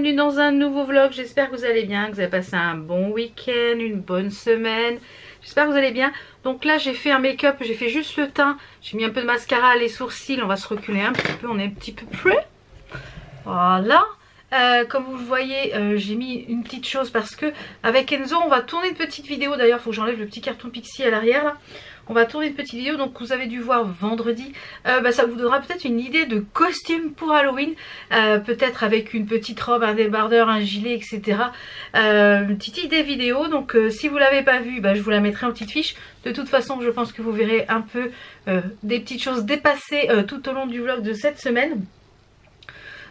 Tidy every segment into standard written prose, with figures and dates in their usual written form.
bienvenue dans un nouveau vlog. J'espère que vous allez bien, que vous avez passé un bon week-end, une bonne semaine. J'espère que vous allez bien. Donc là j'ai fait un make-up, j'ai fait juste le teint. J'ai mis un peu de mascara, les sourcils, on va se reculer un petit peu, on est un petit peu près. Voilà. Comme vous le voyez, j'ai mis une petite chose parce que avec Enzo on va tourner une petite vidéo. D'ailleurs il faut que j'enlève le petit carton Pixie à l'arrière là. On va tourner une petite vidéo, donc vous avez dû voir vendredi. Ça vous donnera peut-être une idée de costume pour Halloween. Peut-être avec une petite robe, un débardeur, un gilet, etc. Une petite idée vidéo. Donc si vous ne l'avez pas vue, je vous la mettrai en petite fiche. De toute façon, je pense que vous verrez un peu des petites choses dépassées tout au long du vlog de cette semaine.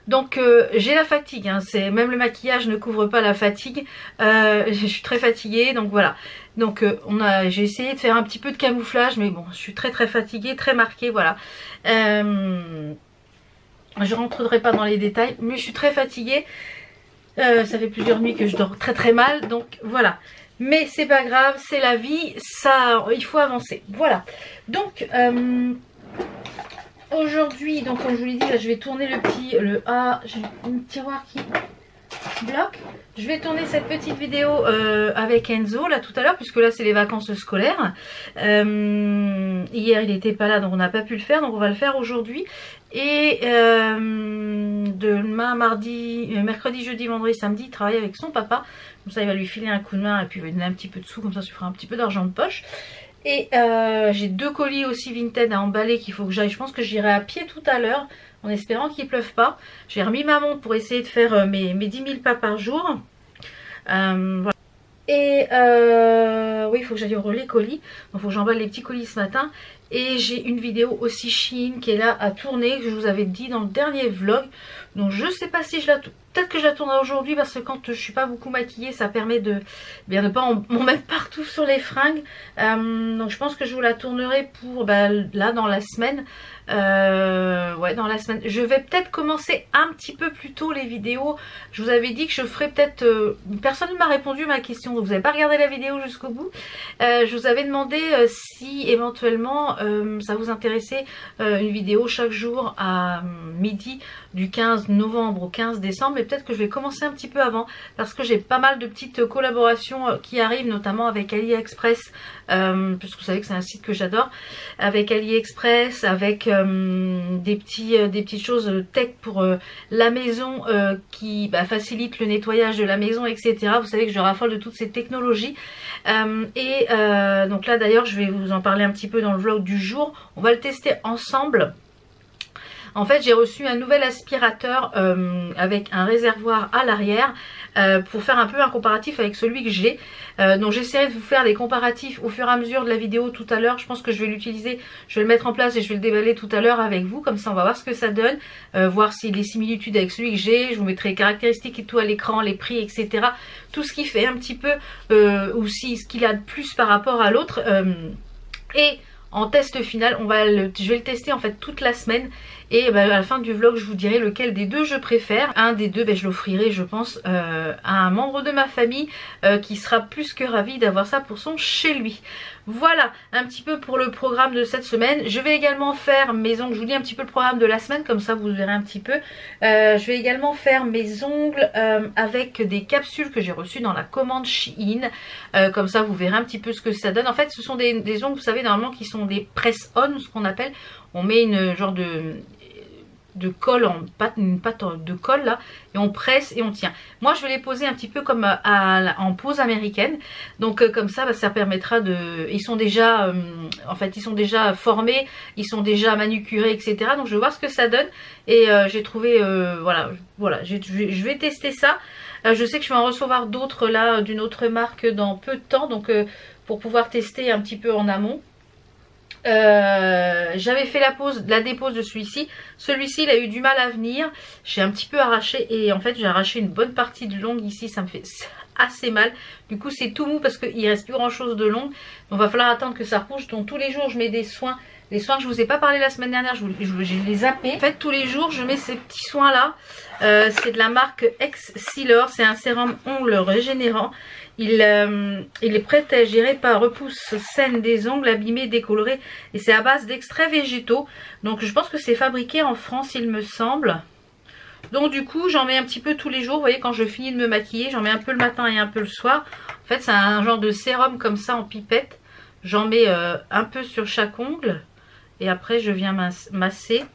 Donc j'ai la fatigue, hein, même le maquillage ne couvre pas la fatigue, je suis très fatiguée, donc voilà. Donc j'ai essayé de faire un petit peu de camouflage, mais bon, je suis très fatiguée, très marquée, voilà. Je rentrerai pas dans les détails, mais je suis très fatiguée. Ça fait plusieurs nuits que je dors très mal, donc voilà. Mais c'est pas grave, c'est la vie, ça, il faut avancer, voilà. Donc aujourd'hui, donc comme je vous l'ai dit, là, je vais tourner j'ai un tiroir qui bloque. Je vais tourner cette petite vidéo avec Enzo là tout à l'heure, puisque là c'est les vacances scolaires. Hier il n'était pas là, donc on n'a pas pu le faire, donc on va le faire aujourd'hui. Et demain, mardi, mercredi, jeudi, vendredi, samedi, il travaille avec son papa. Comme ça il va lui filer un coup de main et puis il va lui donner un petit peu de sous, comme ça ça fera un petit peu d'argent de poche. Et j'ai 2 colis aussi Vinted à emballer qu'il faut que j'aille. Je pense que j'irai à pied tout à l'heure en espérant qu'il ne pleuve pas. J'ai remis ma montre pour essayer de faire mes 10 000 pas par jour. Voilà. Et oui, il faut que j'aille au relais colis. Donc il faut que j'emballe les petits colis ce matin. Et j'ai une vidéo aussi Shein qui est là à tourner, que je vous avais dit dans le dernier vlog. Donc je sais pas si je la tourne. Peut-être que je la tournerai aujourd'hui parce que quand je suis pas beaucoup maquillée, ça permet de ne pas m'en mettre partout sur les fringues. Donc je pense que je vous la tournerai pour là dans la semaine. Ouais, dans la semaine. Je vais peut-être commencer un petit peu plus tôt les vidéos. Je vous avais dit que je ferais peut-être... personne ne m'a répondu à ma question, donc vous n'avez pas regardé la vidéo jusqu'au bout. Je vous avais demandé si éventuellement ça vous intéressait une vidéo chaque jour à midi du 15 novembre au 15 décembre. Mais peut-être que je vais commencer un petit peu avant parce que j'ai pas mal de petites collaborations qui arrivent, notamment avec AliExpress, puisque vous savez que c'est un site que j'adore, avec AliExpress, avec des petites choses tech pour la maison qui facilitent le nettoyage de la maison, etc. Vous savez que je raffole de toutes ces technologies. Donc là d'ailleurs je vais vous en parler un petit peu dans le vlog du jour. On va le tester ensemble. En fait j'ai reçu un nouvel aspirateur avec un réservoir à l'arrière pour faire un peu un comparatif avec celui que j'ai. Donc j'essaierai de vous faire des comparatifs au fur et à mesure de la vidéo tout à l'heure. Je pense que je vais l'utiliser, je vais le mettre en place et je vais le déballer tout à l'heure avec vous. Comme ça on va voir ce que ça donne, voir s'il y a des similitudes avec celui que j'ai. Je vous mettrai les caractéristiques et tout à l'écran, les prix, etc. Tout ce qui fait un petit peu, ou si ce qu'il a de plus par rapport à l'autre. Et en test final, je vais le tester en fait toute la semaine. Et à la fin du vlog je vous dirai lequel des deux je préfère. Un des deux je l'offrirai je pense à un membre de ma famille qui sera plus que ravi d'avoir ça pour son chez lui. Voilà un petit peu pour le programme de cette semaine. Je vais également faire mes ongles, je vous dis un petit peu le programme de la semaine, comme ça vous verrez un petit peu. Je vais également faire mes ongles avec des capsules que j'ai reçues dans la commande Shein. Comme ça vous verrez un petit peu ce que ça donne. En fait ce sont des ongles, vous savez, normalement qui sont des press-on, ce qu'on appelle. On met une genre de colle une pâte de colle là, et on presse et on tient. Moi je vais les poser un petit peu comme en pose américaine, donc comme ça ça permettra de... Ils sont déjà en fait ils sont déjà formés, ils sont déjà manucurés, etc. Donc je vais voir ce que ça donne. Et j'ai trouvé voilà je vais tester ça. Je sais que je vais en recevoir d'autres là d'une autre marque dans peu de temps, donc pour pouvoir tester un petit peu en amont. J'avais fait la dépose de celui-ci. Celui-ci il a eu du mal à venir. J'ai un petit peu arraché et en fait j'ai arraché une bonne partie de l'ongle ici. Ça me fait assez mal. Du coup c'est tout mou parce qu'il reste plus grand chose de l'ongle. Donc il va falloir attendre que ça rouge. Donc tous les jours je mets des soins. Les soins que je vous ai pas parlé la semaine dernière, je les zappé. En fait tous les jours je mets ces petits soins là. C'est de la marque Ex-Sealer. C'est un sérum ongle régénérant. Il est protégé par repousse saine des ongles abîmés, décolorés. Et c'est à base d'extraits végétaux. Donc je pense que c'est fabriqué en France il me semble. Donc du coup j'en mets un petit peu tous les jours. Vous voyez, quand je finis de me maquiller, j'en mets un peu le matin et un peu le soir. En fait c'est un genre de sérum comme ça en pipette. J'en mets un peu sur chaque ongle. Et après je viens masser.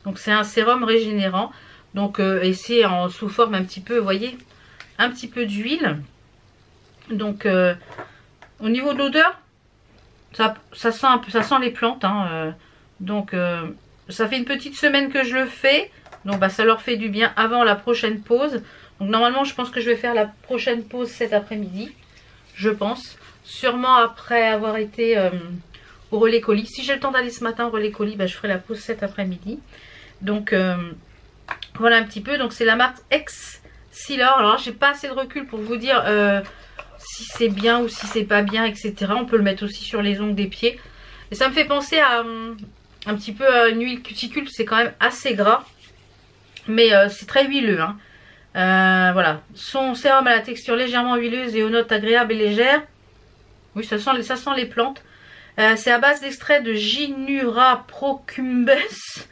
Donc c'est un sérum régénérant. Donc et c'est sous forme un petit peu, vous voyez, un petit peu d'huile. Donc au niveau de l'odeur, ça sent un peu, ça sent les plantes. Hein, donc ça fait une petite semaine que je le fais. Donc bah, ça leur fait du bien avant la prochaine pause. Donc normalement je pense que je vais faire la prochaine pause cet après-midi. Je pense. Sûrement après avoir été au relais colis. Si j'ai le temps d'aller ce matin au relais colis, bah, je ferai la pause cet après-midi. Donc voilà un petit peu. Donc c'est la marque Excelor. Alors là j'ai pas assez de recul pour vous dire si c'est bien ou si c'est pas bien, etc. On peut le mettre aussi sur les ongles des pieds. Et ça me fait penser à un petit peu à une huile cuticule. C'est quand même assez gras. Mais c'est très huileux. Hein. Voilà. Son sérum à la texture légèrement huileuse et aux notes agréables et légères. Oui, ça sent les plantes. C'est à base d'extrait de Ginura procumbens.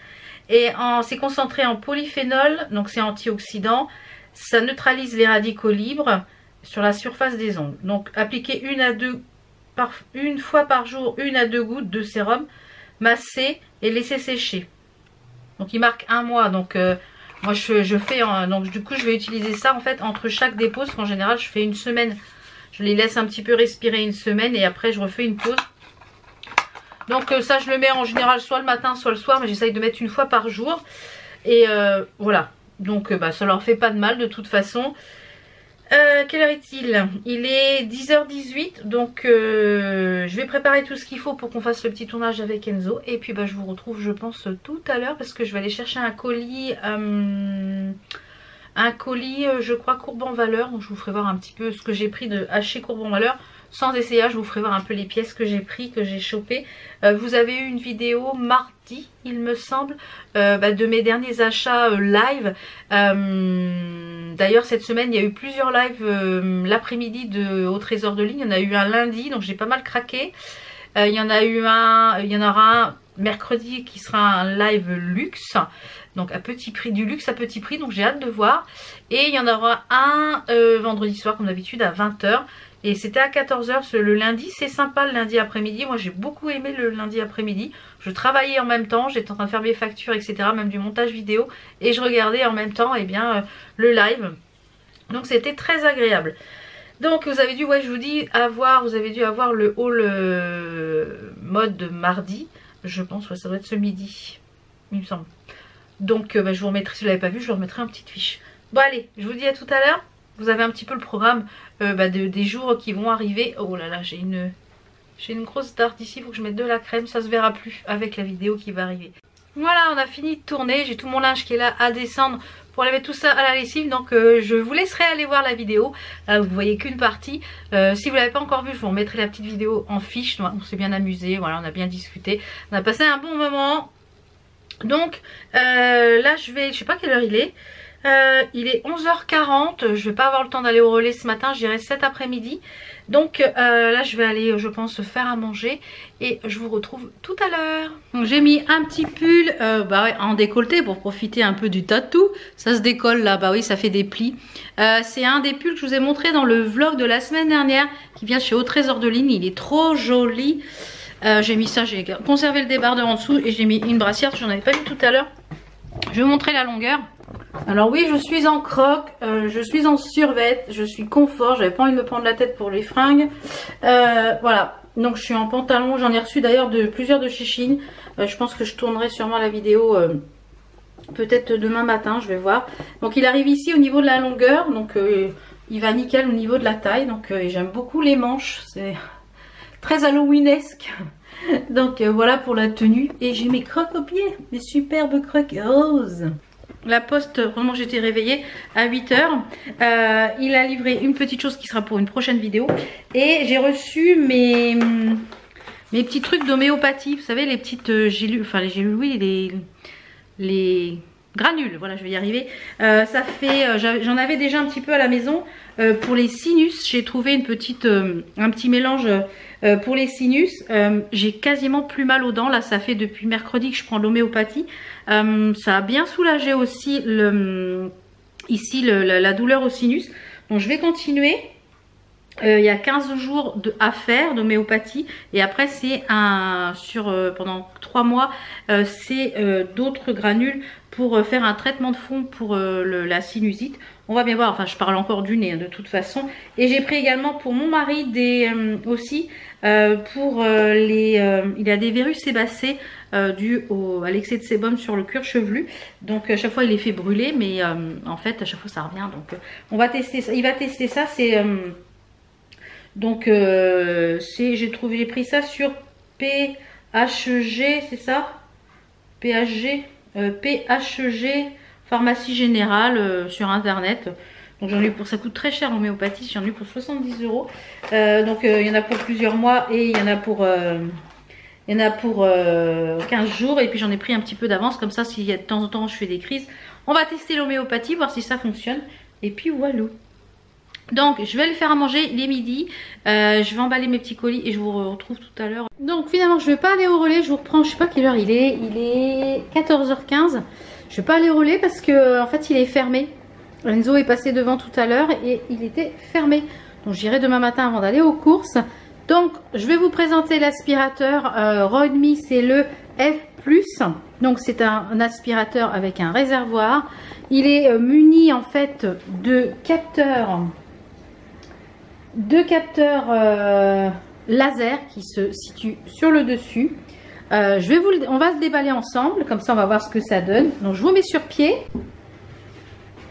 Et c'est concentré en polyphénol. Donc c'est antioxydant. Ça neutralise les radicaux libres sur la surface des ongles. Donc appliquez une fois par jour 1 à 2 gouttes de sérum. Masser et laisser sécher. Donc il marque 1 mois. Donc moi je fais donc du coup je vais utiliser ça en fait entre chaque dépose. En général je fais une semaine. Je les laisse un petit peu respirer une semaine et après je refais une pause. Donc ça je le mets en général soit le matin soit le soir, mais j'essaye de mettre 1 fois par jour. Et voilà. Donc bah, ça leur fait pas de mal de toute façon. Quelle heure est-il? Il est 10h18. Donc je vais préparer tout ce qu'il faut pour qu'on fasse le petit tournage avec Enzo. Et puis bah, je vous retrouve je pense tout à l'heure parce que je vais aller chercher un colis. Je crois Courbe en Valeur. Donc je vous ferai voir un petit peu ce que j'ai pris de chez Courbe en Valeur. Sans essayage, je vous ferai voir un peu les pièces que j'ai pris, que j'ai chopées. Vous avez eu une vidéo mardi, il me semble, de mes derniers achats live. D'ailleurs, cette semaine, il y a eu plusieurs lives l'après-midi au Trésor de Ligne. Il y en a eu un lundi, donc j'ai pas mal craqué. Il y en aura un mercredi qui sera un live luxe. Donc à petit prix, du luxe à petit prix, donc j'ai hâte de voir. Et il y en aura un vendredi soir, comme d'habitude, à 20 h. Et c'était à 14 h le lundi. C'est sympa le lundi après-midi. Moi j'ai beaucoup aimé le lundi après-midi. Je travaillais en même temps, j'étais en train de faire mes factures, etc. Même du montage vidéo. Et je regardais en même temps le live. Donc c'était très agréable. Donc vous avez dû, ouais je vous dis, vous avez dû avoir le haul mode de mardi. Je pense, ouais, ça doit être ce midi, il me semble. Donc je vous remettrai, si vous ne l'avez pas vu, je vous remettrai une petite fiche. Bon allez, je vous dis à tout à l'heure. Vous avez un petit peu le programme des jours qui vont arriver. Oh là là, j'ai une grosse darte ici, il faut que je mette de la crème, ça se verra plus avec la vidéo qui va arriver. Voilà, on a fini de tourner, j'ai tout mon linge qui est là à descendre pour aller mettre tout ça à la lessive. Donc je vous laisserai aller voir la vidéo, vous voyez qu'une partie. Si vous ne l'avez pas encore vue, je vous remettrai la petite vidéo en fiche. On s'est bien amusé, voilà, on a bien discuté, on a passé un bon moment. Donc là je sais pas quelle heure il est. Il est 11h40, je vais pas avoir le temps d'aller au relais ce matin, j'irai cet après-midi. Donc là je vais aller, je pense, faire à manger et je vous retrouve tout à l'heure. J'ai mis un petit pull en décolleté pour profiter un peu du tatou. Ça se décolle là, bah oui, ça fait des plis. C'est un des pulls que je vous ai montré dans le vlog de la semaine dernière qui vient chez Au Trésor de Ligne. Il est trop joli. J'ai mis ça, j'ai conservé le débardeur en dessous et j'ai mis une brassière, j'en avais pas vu tout à l'heure. Je vais vous montrer la longueur. Alors oui, je suis en croc, je suis en survêt, je suis confort, j'avais pas envie de me prendre la tête pour les fringues. Voilà, donc je suis en pantalon, j'en ai reçu d'ailleurs plusieurs de chez Shein. Je pense que je tournerai sûrement la vidéo peut-être demain matin, je vais voir. Donc il arrive ici au niveau de la longueur, donc il va nickel au niveau de la taille. Donc j'aime beaucoup les manches, c'est très halloweenesque. Donc voilà pour la tenue. Et j'ai mes crocs aux pieds, des superbes crocs roses. La poste, vraiment j'étais réveillée à 8 h. Il a livré une petite chose qui sera pour une prochaine vidéo. Et j'ai reçu mes petits trucs d'homéopathie. Vous savez, les petites gélules, enfin les gélules, oui, les granules, voilà, je vais y arriver. Ça fait, j'en avais déjà un petit peu à la maison. Pour les sinus, j'ai trouvé un petit mélange pour les sinus. J'ai quasiment plus mal aux dents. Là, ça fait depuis mercredi que je prends l'homéopathie. Ça a bien soulagé aussi la douleur au sinus. Donc, je vais continuer. Il y a 15 jours à faire d'homéopathie. Et après, c'est pendant 3 mois, c'est d'autres granules pour faire un traitement de fond pour la sinusite. On va bien voir, enfin je parle encore du nez hein, de toute façon. Et j'ai pris également pour mon mari aussi il a des verrues sébacées dues à l'excès de sébum sur le cuir chevelu. Donc à chaque fois il les fait brûler, mais en fait à chaque fois ça revient. Donc on va tester ça. Il va tester ça. C'est j'ai pris ça sur PHG, c'est ça? PHG Pharmacie Générale sur internet. Donc j'en ai eu ça coûte très cher l'homéopathie, j'en ai eu pour 70 €. Donc il y en a pour plusieurs mois et il y en a pour 15 jours. Et puis j'en ai pris un petit peu d'avance, comme ça s'il y a de temps en temps je fais des crises. On va tester l'homéopathie, voir si ça fonctionne. Et puis voilà. Donc je vais le faire à manger, il est midi. Je vais emballer mes petits colis et je vous retrouve tout à l'heure. Donc finalement je ne vais pas aller au relais, je vous reprends, je sais pas quelle heure il est 14h15. Je vais pas aller au relais parce que en fait il est fermé. Enzo est passé devant tout à l'heure et il était fermé. Donc j'irai demain matin avant d'aller aux courses. Donc je vais vous présenter l'aspirateur Rodme, c'est le F+. Donc c'est un aspirateur avec un réservoir. Il est muni en fait de capteurs laser qui se situent sur le dessus. On va se déballer ensemble, comme ça on va voir ce que ça donne. Donc je vous mets sur pied.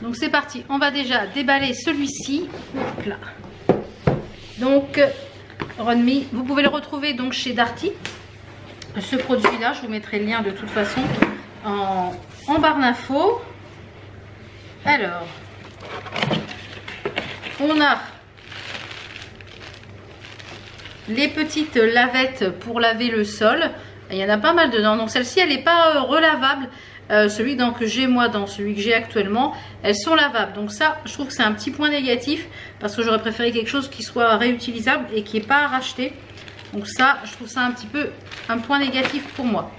Donc c'est parti, on va déjà déballer celui-ci. Là. Donc Rodme, vous pouvez le retrouver donc chez Darty. Ce produit-là, je vous mettrai le lien de toute façon en barre d'infos. Alors, on a les petites lavettes pour laver le sol. Il y en a pas mal dedans. Donc celle-ci, elle n'est pas relavable. Celui que j'ai moi dans celui que j'ai actuellement, elles sont lavables. Donc ça, je trouve que c'est un petit point négatif parce que j'aurais préféré quelque chose qui soit réutilisable et qui n'est pas à racheter. Donc ça, je trouve ça un petit peu un point négatif pour moi.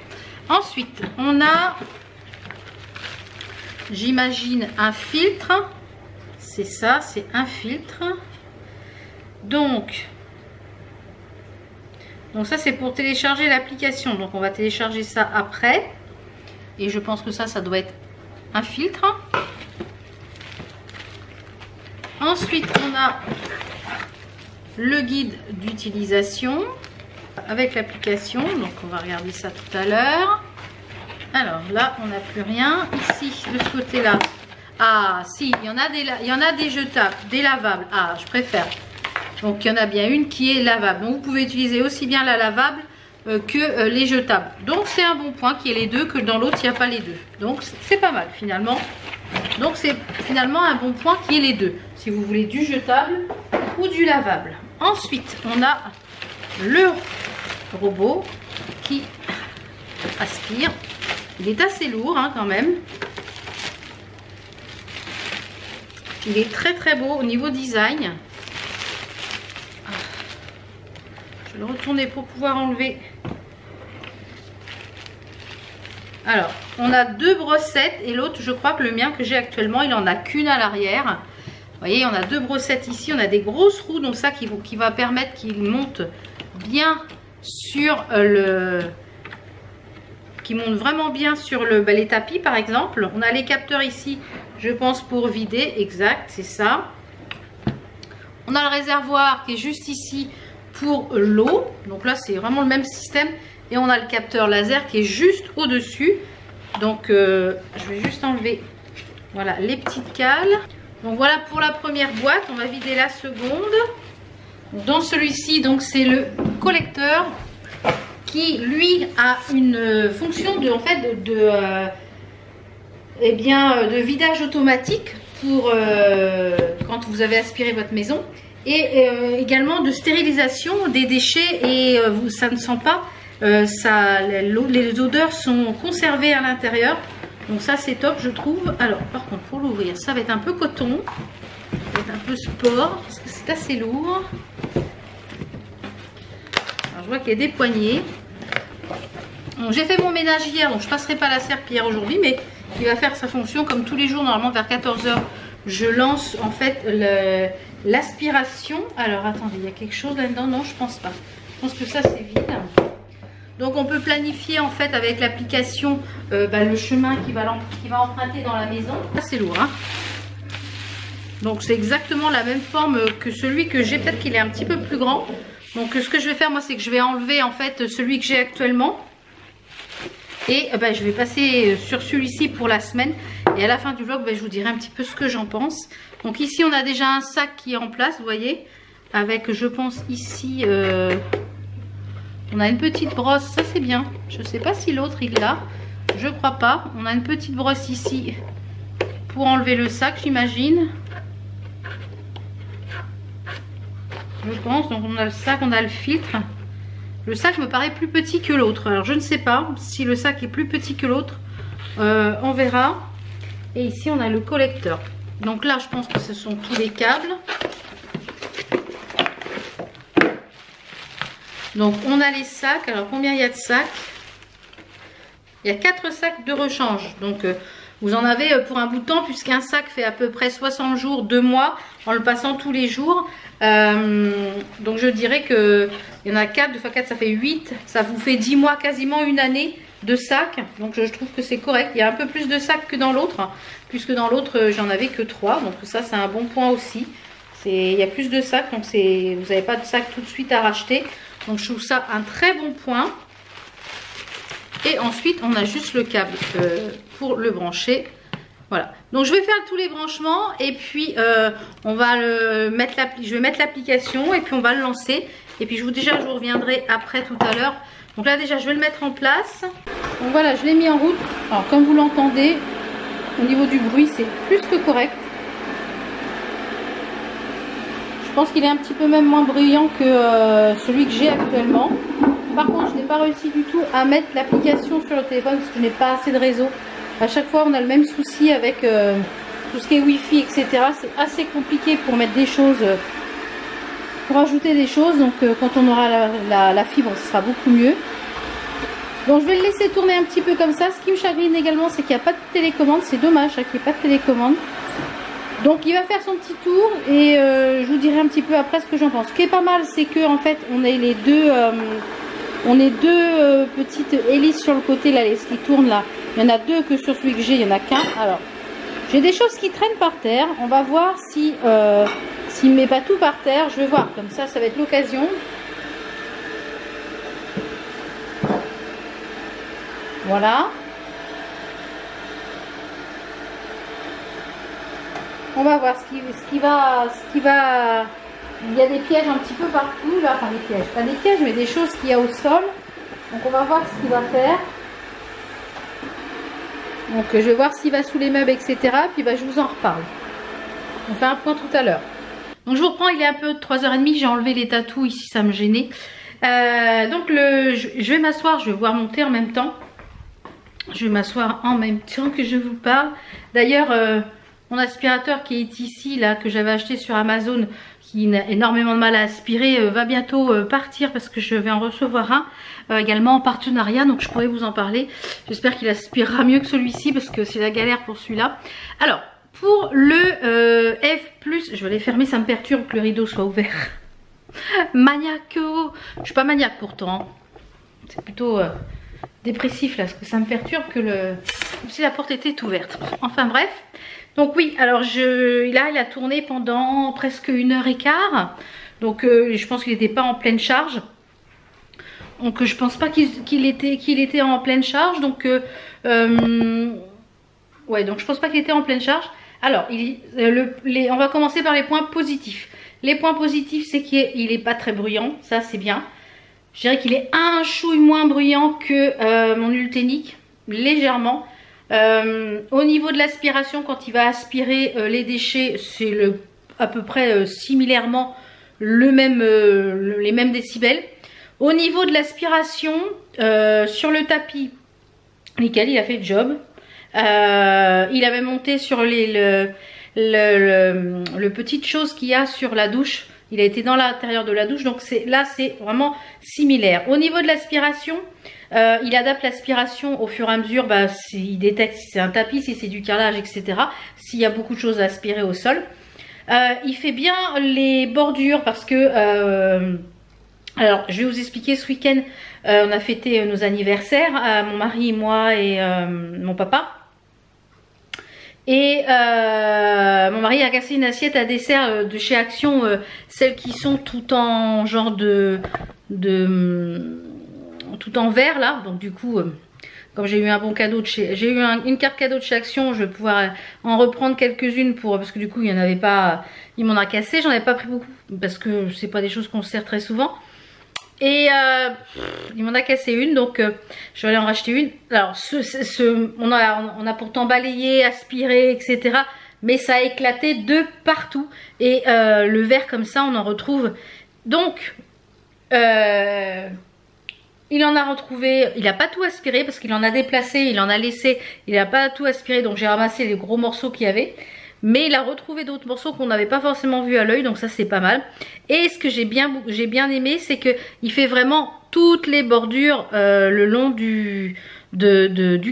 Ensuite, on a, j'imagine, un filtre. C'est ça, c'est un filtre. Donc ça, c'est pour télécharger l'application. Donc on va télécharger ça après. Et je pense que ça doit être un filtre. Ensuite, on a le guide d'utilisation avec l'application. Donc on va regarder ça tout à l'heure. Alors là, on n'a plus rien. Ici, de ce côté-là. Ah si, il y en a des jetables, des lavables. Ah, je préfère. Donc il y en a bien une qui est lavable. Donc vous pouvez utiliser aussi bien la lavable que les jetables. Donc c'est un bon point qu'il y ait les deux, que dans l'autre il n'y a pas les deux. Donc c'est pas mal finalement. Donc c'est finalement un bon point qu'il y ait les deux. Si vous voulez du jetable ou du lavable. Ensuite on a le robot qui aspire. Il est assez lourd hein, quand même. Il est très très beau au niveau design. Je vais le retourner pour pouvoir enlever. Alors, on a deux brossettes et l'autre, je crois que le mien que j'ai actuellement, il en a qu'une à l'arrière. Vous voyez, on a deux brossettes ici, on a des grosses roues, donc ça qui va permettre qu'il monte bien sur qui monte vraiment bien sur les tapis par exemple. On a les capteurs ici, je pense pour vider, exact, c'est ça. On a le réservoir qui est juste ici pour l'eau, donc là c'est vraiment le même système. Et on a le capteur laser qui est juste au-dessus. Donc je vais juste enlever voilà, les petites cales. Donc voilà pour la première boîte, on va vider la seconde. Dans celui-ci, donc c'est le collecteur qui lui a une fonction de vidage automatique pour quand vous avez aspiré votre maison et également de stérilisation des déchets et ça ne sent pas, les odeurs sont conservées à l'intérieur. Donc ça c'est top je trouve. Alors par contre pour l'ouvrir ça va être un peu coton, ça va être un peu sport parce que c'est assez lourd. Alors je vois qu'il y a des poignées. Bon, j'ai fait mon ménage hier donc je passerai pas la serpillière aujourd'hui, mais il va faire sa fonction comme tous les jours. Normalement vers 14 h je lance en fait l'aspiration. Alors attendez, il y a quelque chose là-dedans? Non je pense pas. Je pense que ça c'est vide. Donc on peut planifier en fait avec l'application le chemin qui va emprunter dans la maison. Ça c'est lourd hein. Donc c'est exactement la même forme que celui que j'ai, peut-être qu'il est un petit peu plus grand. Donc ce que je vais faire moi c'est que je vais enlever en fait celui que j'ai actuellement. Et je vais passer sur celui-ci pour la semaine. Et à la fin du vlog je vous dirai un petit peu ce que j'en pense. Donc ici on a déjà un sac qui est en place, vous voyez. Avec je pense ici... on a une petite brosse, ça c'est bien. Je ne sais pas si l'autre il l'a. Je crois pas. On a une petite brosse ici pour enlever le sac, j'imagine. Je pense. Donc on a le sac, on a le filtre. Le sac me paraît plus petit que l'autre. Alors je ne sais pas si le sac est plus petit que l'autre. On verra. Et ici on a le collecteur. Donc là je pense que ce sont tous les câbles. Donc on a les sacs. Alors combien il y a de sacs? Il y a 4 sacs de rechange. Donc vous en avez pour un bout de temps, puisqu'un sac fait à peu près 60 jours, 2 mois, en le passant tous les jours. Donc je dirais que il y en a 4, 2 x 4 ça fait 8. Ça vous fait 10 mois, quasiment une année de sacs. Donc je trouve que c'est correct. Il y a un peu plus de sacs que dans l'autre, puisque dans l'autre j'en avais que 3. Donc ça c'est un bon point aussi. Il y a plus de sacs, donc vous n'avez pas de sac tout de suite à racheter. Donc je trouve ça un très bon point. Et ensuite on a juste le câble pour le brancher. Voilà. Donc je vais faire tous les branchements et puis on va je vais mettre l'application et puis on va le lancer. Et puis je vous reviendrai après tout à l'heure. Donc là déjà je vais le mettre en place. Donc voilà, je l'ai mis en route. Alors comme vous l'entendez, au niveau du bruit c'est plus que correct. Je pense qu'il est un petit peu même moins bruyant que celui que j'ai actuellement. Par contre, je n'ai pas réussi du tout à mettre l'application sur le téléphone parce que je n'ai pas assez de réseau. À chaque fois, on a le même souci avec tout ce qui est Wi-Fi, etc. C'est assez compliqué pour mettre des choses, pour ajouter des choses. Donc, quand on aura la fibre, ce sera beaucoup mieux. Donc, je vais le laisser tourner un petit peu comme ça. Ce qui me chagrine également, c'est qu'il n'y a pas de télécommande. C'est dommage qu'il n'y ait pas de télécommande. Donc il va faire son petit tour et je vous dirai un petit peu après ce que j'en pense. Ce qui est pas mal, c'est que en fait on a les deux, petites hélices sur le côté là, ce qui tourne là. Il y en a 2 que sur celui que j'ai, il n'y en a qu'un. Alors j'ai des choses qui traînent par terre. On va voir si s'il ne met pas tout par terre. Je vais voir, comme ça va être l'occasion. Voilà. On va voir ce qui va. Il y a des pièges un petit peu partout là, enfin des pièges, pas des pièges, mais des choses qu'il y a au sol. Donc on va voir ce qu'il va faire. Donc je vais voir s'il va sous les meubles, etc. Puis je vous en reparle. On fait un point tout à l'heure. Donc je vous reprends, il est un peu 3h30, j'ai enlevé les tatous ici, ça me gênait. Donc je vais m'asseoir, je vais voir monter en même temps. Je vais m'asseoir en même temps que je vous parle. D'ailleurs, mon aspirateur qui est ici, là, que j'avais acheté sur Amazon, qui a énormément de mal à aspirer, va bientôt partir parce que je vais en recevoir un également en partenariat, donc je pourrais vous en parler. J'espère qu'il aspirera mieux que celui-ci parce que c'est la galère pour celui-là. Alors, pour le F+, je vais les fermer, ça me perturbe que le rideau soit ouvert. Maniaco, je suis pas maniaque pourtant, c'est plutôt dépressif là, parce que ça me perturbe que si la porte était ouverte. Enfin bref. Donc oui, alors là il a tourné pendant presque 1h15. Donc je pense qu'il n'était pas en pleine charge. Donc je pense pas qu'il était en pleine charge. Donc ouais, donc je pense pas qu'il était en pleine charge. Alors on va commencer par les points positifs. Les points positifs, c'est qu'il n'est pas très bruyant, ça c'est bien. Je dirais qu'il est un chouille moins bruyant que mon Ultenic, légèrement. Au niveau de l'aspiration, quand il va aspirer les déchets, c'est à peu près similairement les mêmes décibels. Au niveau de l'aspiration, sur le tapis, nickel, il a fait le job. Il avait monté sur le petite chose qu'il y a sur la douche. Il a été dans l'intérieur de la douche, donc là c'est vraiment similaire. Au niveau de l'aspiration, il adapte l'aspiration au fur et à mesure, il détecte si c'est un tapis, si c'est du carrelage, etc. S'il y a beaucoup de choses à aspirer au sol. Il fait bien les bordures parce que... alors, je vais vous expliquer, ce week-end, on a fêté nos anniversaires, mon mari, moi et mon papa. Et mon mari a cassé une assiette à dessert de chez Action, celles qui sont tout en genre tout en verre là. Donc du coup, comme j'ai eu un bon cadeau de chez, j'ai eu une carte cadeau de chez Action, je vais pouvoir en reprendre quelques-unes parce que du coup il y en avait pas, il m'en a cassé, j'en avais pas pris beaucoup parce que c'est pas des choses qu'on sert très souvent. Et il m'en a cassé une, donc je vais aller en racheter une. Alors on a pourtant balayé, aspiré, etc. Mais ça a éclaté de partout. Et le verre comme ça, on en retrouve. Donc il en a retrouvé, il n'a pas tout aspiré parce qu'il en a déplacé, il en a laissé, il n'a pas tout aspiré. Donc j'ai ramassé les gros morceaux qu'il y avait. Mais il a retrouvé d'autres morceaux qu'on n'avait pas forcément vu à l'œil, donc ça c'est pas mal. Et ce que j'ai bien aimé, c'est que il fait vraiment toutes les bordures le long du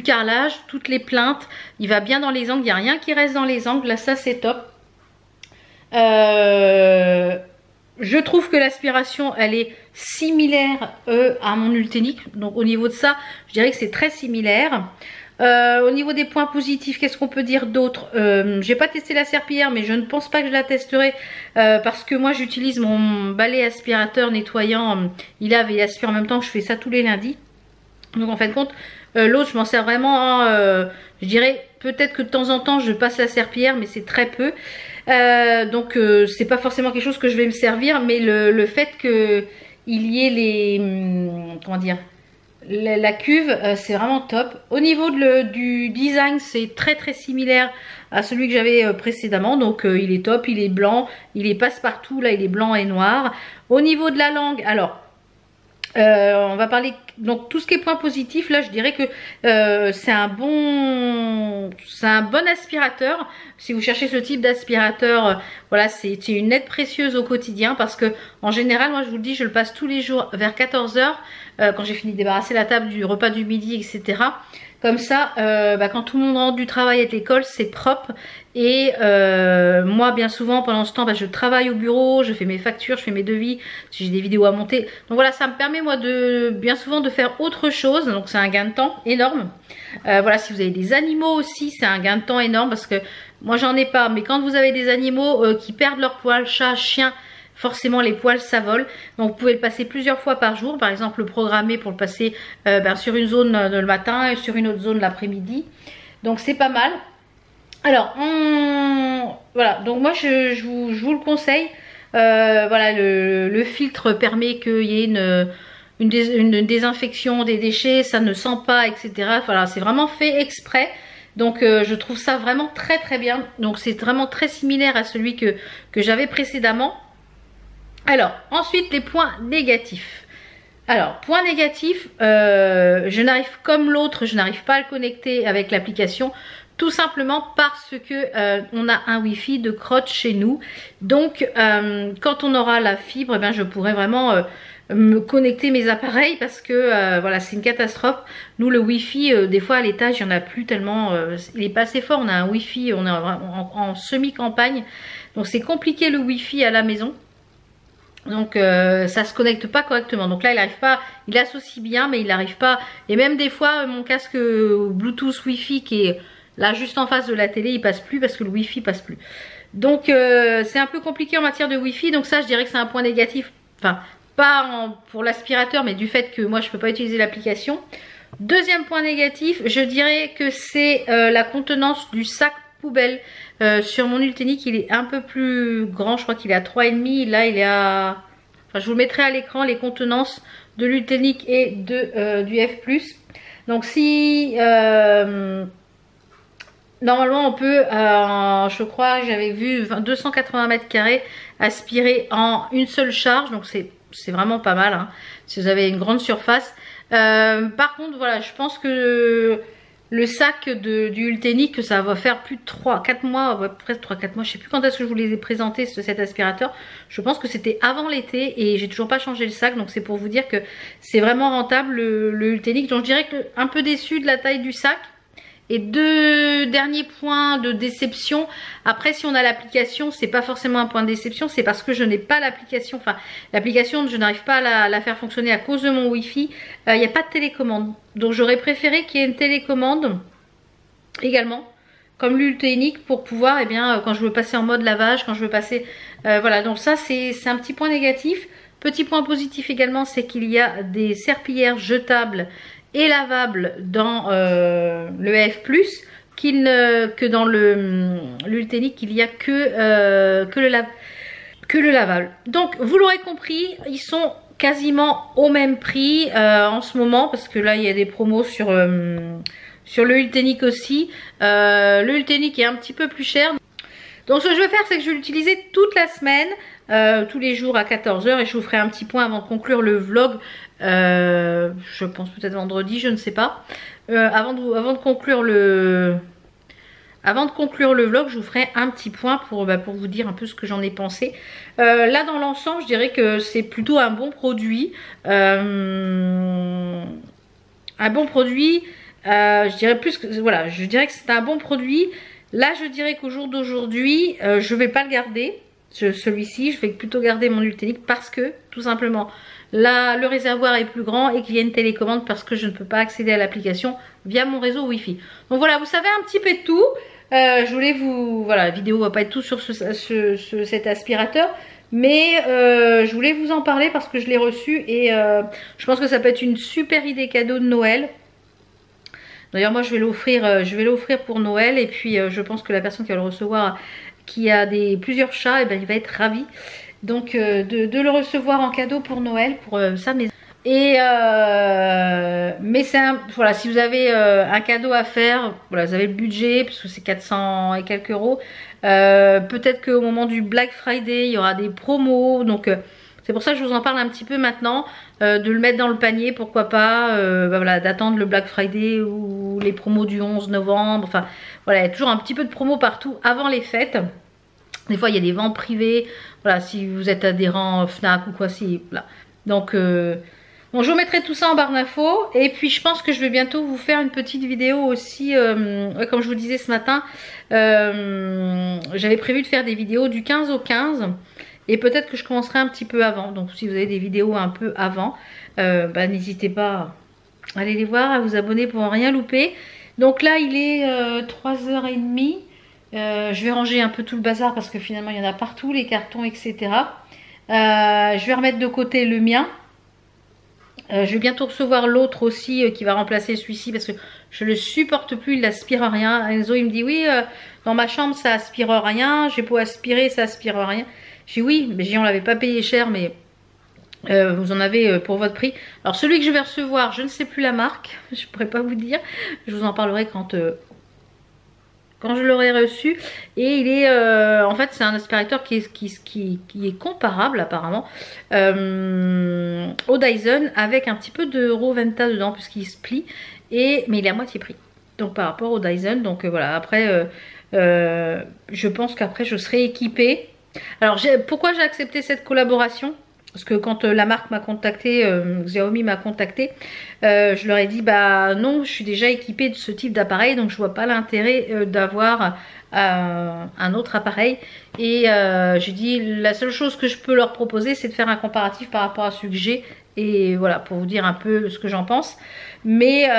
carrelage, toutes les plinthes. Il va bien dans les angles, il n'y a rien qui reste dans les angles, là ça c'est top. Je trouve que l'aspiration elle est similaire à mon Ultenic, donc au niveau de ça je dirais que c'est très similaire. Au niveau des points positifs, qu'est-ce qu'on peut dire d'autre? J'ai pas testé la serpillière, mais je ne pense pas que je la testerai parce que moi j'utilise mon balai aspirateur nettoyant. Il lave et il aspire en même temps, que je fais ça tous les lundis. Donc en fin de compte, l'autre je m'en sers vraiment, je dirais peut-être que de temps en temps je passe la serpillière, mais c'est très peu. Donc c'est pas forcément quelque chose que je vais me servir, mais le fait que il y ait les... comment dire, la cuve, c'est vraiment top. Au niveau du design, c'est très similaire à celui que j'avais précédemment. Donc il est top, il est blanc, il est passe-partout, là il est blanc et noir. Au niveau de la langue, alors on va parler, donc tout ce qui est point positif, là je dirais que c'est un bon aspirateur. Si vous cherchez ce type d'aspirateur, voilà, c'est une aide précieuse au quotidien parce que en général, moi je vous le dis, je le passe tous les jours vers 14 h quand j'ai fini de débarrasser la table du repas du midi, etc. Comme ça, quand tout le monde rentre du travail et de l'école, c'est propre. Et moi, bien souvent, pendant ce temps, je travaille au bureau, je fais mes factures, je fais mes devis, si j'ai des vidéos à monter. Donc voilà, ça me permet moi bien souvent de faire autre chose. Donc c'est un gain de temps énorme. Voilà, si vous avez des animaux aussi, c'est un gain de temps énorme parce que moi j'en ai pas. Mais quand vous avez des animaux qui perdent leurs poils, chat, chien, forcément les poils ça vole. Donc vous pouvez le passer plusieurs fois par jour. Par exemple le programmer pour le passer sur une zone le matin et sur une autre zone l'après-midi. Donc c'est pas mal. Alors voilà, donc moi je vous le conseille. Voilà, le filtre permet qu'il y ait une désinfection des déchets, ça ne sent pas, etc. Voilà, c'est vraiment fait exprès. Donc je trouve ça vraiment très bien. Donc c'est vraiment très similaire à celui que j'avais précédemment. Alors ensuite les points négatifs. Alors point négatif, je n'arrive comme l'autre, je n'arrive pas à le connecter avec l'application. Tout simplement parce que on a un Wi-Fi de crotte chez nous. Donc quand on aura la fibre, je pourrai vraiment me connecter mes appareils parce que voilà, c'est une catastrophe. Nous le Wi-Fi, des fois à l'étage, il n'y en a plus tellement, il n'est pas assez fort. On a un Wi-Fi, on est en semi-campagne. Donc c'est compliqué le Wi-Fi à la maison. Donc ça se connecte pas correctement. Donc là il n'arrive pas, il associe bien mais il n'arrive pas. Et même des fois mon casque Bluetooth Wi-Fi qui est là juste en face de la télé, il passe plus parce que le Wi-Fi passe plus. Donc c'est un peu compliqué en matière de Wi-Fi. Donc ça je dirais que c'est un point négatif. Enfin pas pour l'aspirateur mais du fait que moi je peux pas utiliser l'application. Deuxième point négatif, je dirais que c'est la contenance du sac poubelle. Sur mon Ultenic il est un peu plus grand, je crois qu'il est à 3,5. Là il est à... Enfin je vous le mettrai à l'écran les contenances de l'Ultenic et du F+. Donc si... normalement on peut, je crois j'avais vu 280 mètres carrés aspirés en une seule charge. Donc c'est vraiment pas mal hein, si vous avez une grande surface. Par contre voilà, je pense que le sac du Ultenic, ça va faire plus de 3-4 mois, ouais, presque 3-4 mois, je sais plus quand est-ce que je vous les ai présentés cet aspirateur. Je pense que c'était avant l'été et j'ai toujours pas changé le sac, donc c'est pour vous dire que c'est vraiment rentable le Ultenic. Donc je dirais que un peu déçu de la taille du sac. Et deux derniers points de déception. Après, si on a l'application, c'est pas forcément un point de déception, c'est parce que je n'ai pas l'application. Enfin, l'application, je n'arrive pas à la faire fonctionner à cause de mon Wi-Fi. Il n'y a pas de télécommande. Donc j'aurais préféré qu'il y ait une télécommande également, comme l'Ultenic, pour pouvoir, eh bien, quand je veux passer en mode lavage, quand je veux passer... voilà, donc ça, c'est un petit point négatif. Petit point positif également, c'est qu'il y a des serpillères jetables et lavable dans le F+, que dans l'Ultenic, il n'y a que le lavable. Donc vous l'aurez compris, ils sont quasiment au même prix en ce moment, parce que là il y a des promos sur le Ultenic aussi. Le Ultenic est un petit peu plus cher. Donc ce que je vais faire, c'est que je vais l'utiliser toute la semaine, tous les jours à 14 h, et je vous ferai un petit point avant de conclure le vlog. Je pense peut-être vendredi, je ne sais pas. Avant de conclure le vlog, je vous ferai un petit point pour vous dire un peu ce que j'en ai pensé. Là dans l'ensemble, je dirais que c'est plutôt un bon produit. Je dirais plus que voilà, je dirais que c'est un bon produit. Là, je dirais qu'au jour d'aujourd'hui, je vais pas le garder. Celui-ci, je vais plutôt garder mon Ultenic parce que, tout simplement, là, le réservoir est plus grand et qu'il y a une télécommande parce que je ne peux pas accéder à l'application via mon réseau Wi-Fi. Donc voilà, vous savez un petit peu de tout. Je voulais vous... Voilà, la vidéo va pas être tout sur cet aspirateur. Mais je voulais vous en parler parce que je l'ai reçu et je pense que ça peut être une super idée cadeau de Noël. D'ailleurs moi je vais l'offrir pour Noël et puis je pense que la personne qui va le recevoir, qui a plusieurs chats, et ben, il va être ravi. Donc de le recevoir en cadeau pour Noël, pour sa maison. Et mais c'est voilà, si vous avez un cadeau à faire, voilà, vous avez le budget, parce que c'est 400 et quelques euros. Peut-être qu'au moment du Black Friday, il y aura des promos. Donc c'est pour ça que je vous en parle un petit peu maintenant. De le mettre dans le panier, pourquoi pas, voilà, d'attendre le Black Friday ou les promos du 11 novembre. Enfin voilà, il y a toujours un petit peu de promo partout avant les fêtes. Des fois il y a des ventes privées, voilà, si vous êtes adhérent Fnac ou quoi, si, voilà. Donc bon, je vous mettrai tout ça en barre d'infos. Et puis je pense que je vais bientôt vous faire une petite vidéo aussi, comme je vous disais ce matin, j'avais prévu de faire des vidéos du 15 au 15. Et peut-être que je commencerai un petit peu avant. Donc si vous avez des vidéos un peu avant, n'hésitez pas à aller les voir, à vous abonner pour rien louper. Donc là il est 3h30. Je vais ranger un peu tout le bazar parce que finalement il y en a partout, les cartons, etc. Je vais remettre de côté le mien. Je vais bientôt recevoir l'autre aussi qui va remplacer celui-ci parce que je le supporte plus, il aspire rien. Enzo il me dit oui, dans ma chambre ça aspire rien, j'ai beau aspirer, ça aspire rien. J'ai dit oui, mais on l'avait pas payé cher, mais vous en avez pour votre prix. Alors celui que je vais recevoir, je ne sais plus la marque, je pourrais pas vous dire, je vous en parlerai quand je l'aurai reçu. Et il est en fait c'est un aspirateur qui est comparable apparemment au Dyson, avec un petit peu de Roventa dedans puisqu'il se plie, mais il est à moitié prix donc par rapport au Dyson. Donc voilà, après je pense qu'après je serai équipée. Alors pourquoi j'ai accepté cette collaboration? Parce que quand la marque m'a contacté, Xiaomi m'a contacté, je leur ai dit bah non, je suis déjà équipée de ce type d'appareil, donc je vois pas l'intérêt d'avoir un autre appareil. Et j'ai dit la seule chose que je peux leur proposer, c'est de faire un comparatif par rapport à celui que j'ai. Et voilà, pour vous dire un peu ce que j'en pense. Mais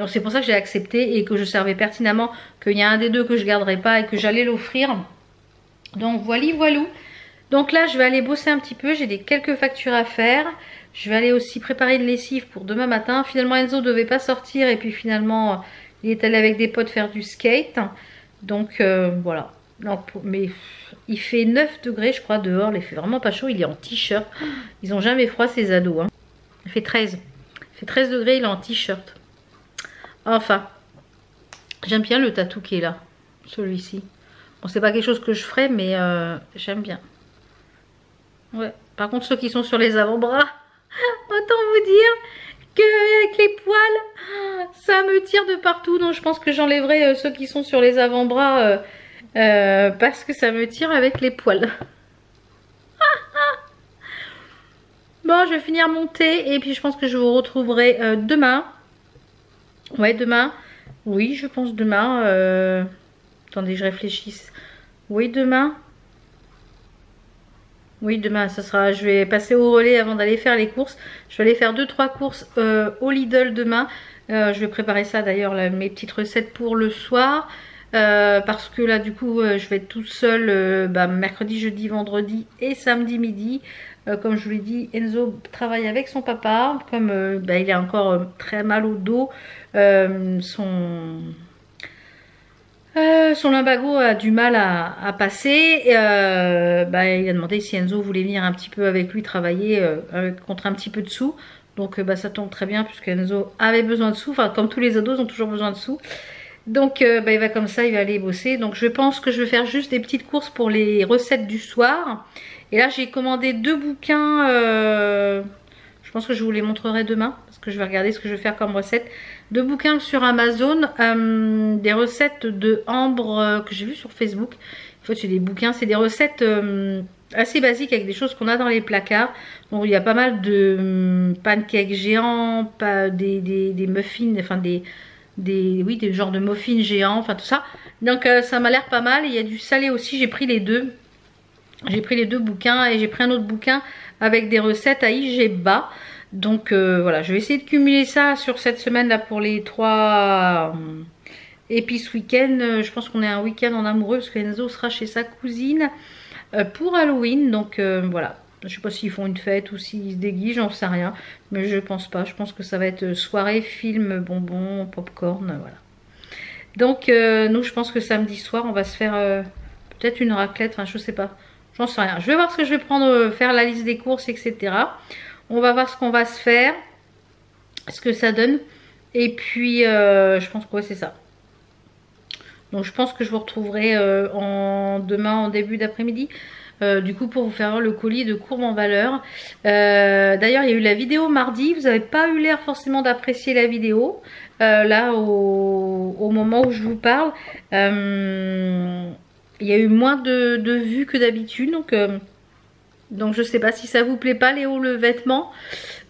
donc c'est pour ça que j'ai accepté et que je savais pertinemment qu'il y a un des deux que je garderai pas et que j'allais l'offrir. Donc voilou. Donc là je vais aller bosser un petit peu, j'ai quelques factures à faire. Je vais aller aussi préparer une lessive pour demain matin. Finalement Enzo devait pas sortir et puis finalement il est allé avec des potes faire du skate. Donc voilà. Donc, mais il fait 9 degrés je crois dehors, il fait vraiment pas chaud, il est en t-shirt. Ils ont jamais froid ces ados, hein. Il fait 13. Il fait 13 degrés, il est en t-shirt. Enfin, j'aime bien le tatou qui est là, celui-ci. Bon, c'est pas quelque chose que je ferais, mais j'aime bien. Ouais. Par contre, ceux qui sont sur les avant-bras, autant vous dire qu'avec les poils, ça me me tire de partout, donc je pense que j'enlèverai ceux qui sont sur les avant-bras parce que ça me tire avec les poils. Bon, je vais finir mon thé et puis je pense que je vous retrouverai demain. Ouais, demain. Oui, je pense demain. Attendez, je réfléchisse. Oui, demain. Oui, demain, ça sera. Je vais passer au relais avant d'aller faire les courses. Je vais aller faire 2-3 courses au Lidl demain. Je vais préparer ça d'ailleurs, mes petites recettes pour le soir. Parce que là, du coup, je vais être toute seule mercredi, jeudi, vendredi et samedi midi. Comme je vous l'ai dit, Enzo travaille avec son papa. Comme il a encore très mal au dos, son lumbago a du mal à passer. Il a demandé si Enzo voulait venir un petit peu avec lui travailler contre un petit peu de sous. Donc ça tombe très bien puisque Enzo avait besoin de sous. Enfin, comme tous les ados ont toujours besoin de sous. Donc il va comme ça, il va aller bosser. Donc je pense que je vais faire juste des petites courses pour les recettes du soir. Et là j'ai commandé 2 bouquins. Je pense que je vous les montrerai demain. Parce que je vais regarder ce que je vais faire comme recette. 2 bouquins sur Amazon. Des recettes de Ambre que j'ai vu sur Facebook. En fait c'est des bouquins, c'est des recettes assez basiques avec des choses qu'on a dans les placards. Donc il y a pas mal de pancakes géants, des muffins, enfin des genres de muffins géants, enfin tout ça. Donc ça m'a l'air pas mal. Il y a du salé aussi, j'ai pris les deux. J'ai pris les 2 bouquins et j'ai pris un autre bouquin avec des recettes à IGBA. Donc voilà, je vais essayer de cumuler ça sur cette semaine là pour les 3 épices week-end. Je pense qu'on est un week-end en amoureux parce que Enzo sera chez sa cousine pour Halloween. Donc voilà. Je sais pas s'ils font une fête ou s'ils se déguisent, j'en sais rien. Mais je pense pas. Je pense que ça va être soirée, film, bonbons, popcorn, voilà. Donc nous, je pense que samedi soir, on va se faire peut-être une raclette. Enfin, je sais pas. J'en sais rien. Je vais voir ce que je vais prendre, faire la liste des courses, etc. On va voir ce qu'on va se faire. Ce que ça donne. Et puis, je pense que ouais, c'est ça. Donc je pense que je vous retrouverai demain en début d'après-midi. Du coup pour vous faire voir le colis de Courbe en Valeur. D'ailleurs il y a eu la vidéo mardi. Vous n'avez pas eu l'air forcément d'apprécier la vidéo. Là au moment où je vous parle. Il y a eu moins de vues que d'habitude. Donc je sais pas si ça vous plaît pas les hauts le vêtement.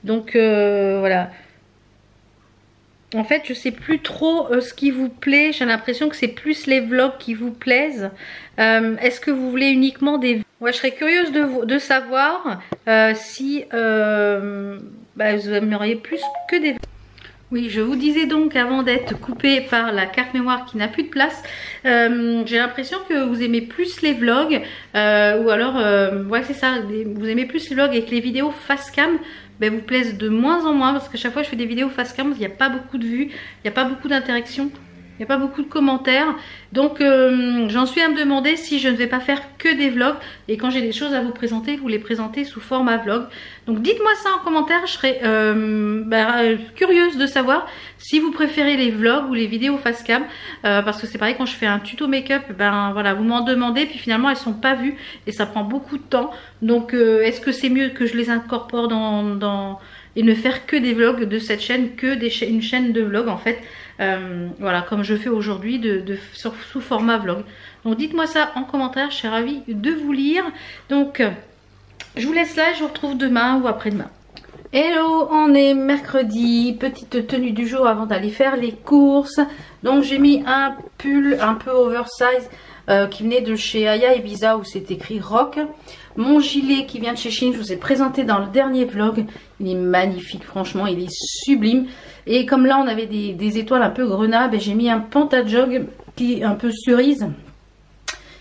Donc voilà. En fait, je sais plus trop ce qui vous plaît. J'ai l'impression que c'est plus les vlogs qui vous plaisent. Est-ce que vous voulez uniquement des... Ouais, je serais curieuse de savoir si vous aimeriez plus que des... Oui, je vous disais donc avant d'être coupée par la carte mémoire qui n'a plus de place, j'ai l'impression que vous aimez plus les vlogs ou alors, ouais c'est ça, vous aimez plus les vlogs et que les vidéos face cam vous plaisent de moins en moins parce que chaque fois que je fais des vidéos face cam, il n'y a pas beaucoup de vues, il n'y a pas beaucoup d'interactions. Il n'y a pas beaucoup de commentaires. Donc j'en suis à me demander si je ne vais pas faire que des vlogs. Et quand j'ai des choses à vous présenter, vous les présenter sous format vlog. Donc dites-moi ça en commentaire. Je serais curieuse de savoir si vous préférez les vlogs ou les vidéos face cam. Parce que c'est pareil quand je fais un tuto make-up. Voilà, vous m'en demandez. Puis finalement elles sont pas vues. Et ça prend beaucoup de temps. Donc est-ce que c'est mieux que je les incorpore et ne faire que des vlogs de cette chaîne que une chaîne de vlogs en fait. Voilà, comme je fais aujourd'hui sous format vlog. Donc dites-moi ça en commentaire, je serais ravie de vous lire. Donc je vous laisse là, je vous retrouve demain ou après-demain. Hello, on est mercredi, petite tenue du jour avant d'aller faire les courses. Donc j'ai mis un pull un peu oversize qui venait de chez Aya Ibiza où c'est écrit rock. Mon gilet qui vient de chez Shein, je vous ai présenté dans le dernier vlog. Il est magnifique, franchement, il est sublime. Et comme là on avait des étoiles un peu grenat, j'ai mis un pantajog qui est un peu cerise,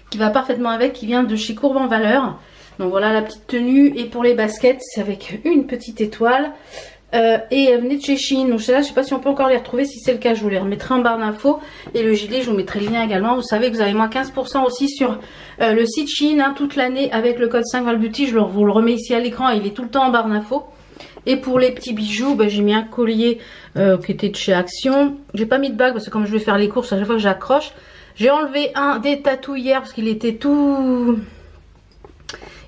qui va parfaitement avec, qui vient de chez Courbe en Valeur. Donc voilà la petite tenue. Et pour les baskets, c'est avec une petite étoile. Et elle venait de chez Shein. Donc là, je sais pas si on peut encore les retrouver. Si c'est le cas, je vous les remettrai en barre d'infos. Et le gilet, je vous mettrai le lien également. Vous savez que vous avez moins 15% aussi sur le site Shein toute l'année avec le code 5valbeauty. Je vous le remets ici à l'écran. Il est tout le temps en barre d'infos. Et pour les petits bijoux, j'ai mis un collier qui était de chez Action. J'ai pas mis de bague parce que comme je vais faire les courses, à chaque fois que j'accroche. J'ai enlevé un des tatous hier parce qu'il était tout...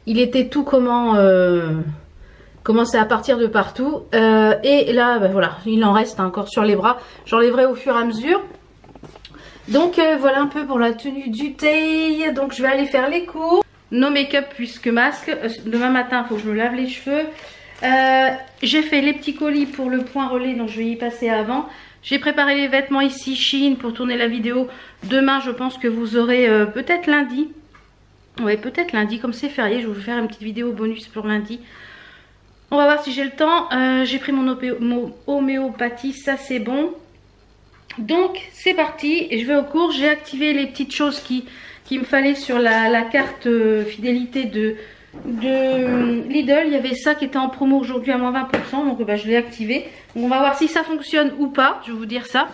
Il était tout comment... commençait à partir de partout. Et là, bah, voilà, il en reste encore sur les bras. J'enlèverai au fur et à mesure. Donc voilà un peu pour la tenue du day. Donc je vais aller faire les cours. No make-up puisque masque. Demain matin, il faut que je me lave les cheveux. J'ai fait les petits colis pour le point relais, donc je vais y passer avant. J'ai préparé les vêtements ici, Shein, pour tourner la vidéo. Demain, je pense que vous aurez peut-être lundi. Ouais, peut-être lundi, comme c'est férié, je vais vous faire une petite vidéo bonus pour lundi. On va voir si j'ai le temps. J'ai pris mon homéopathie, ça c'est bon. Donc c'est parti, et je vais au cours. J'ai activé les petites choses qu'il me fallait sur la carte fidélité de Lidl. Il y avait ça qui était en promo aujourd'hui à moins 20%, donc bah, je l'ai activé. Donc, on va voir si ça fonctionne ou pas, je vais vous dire ça.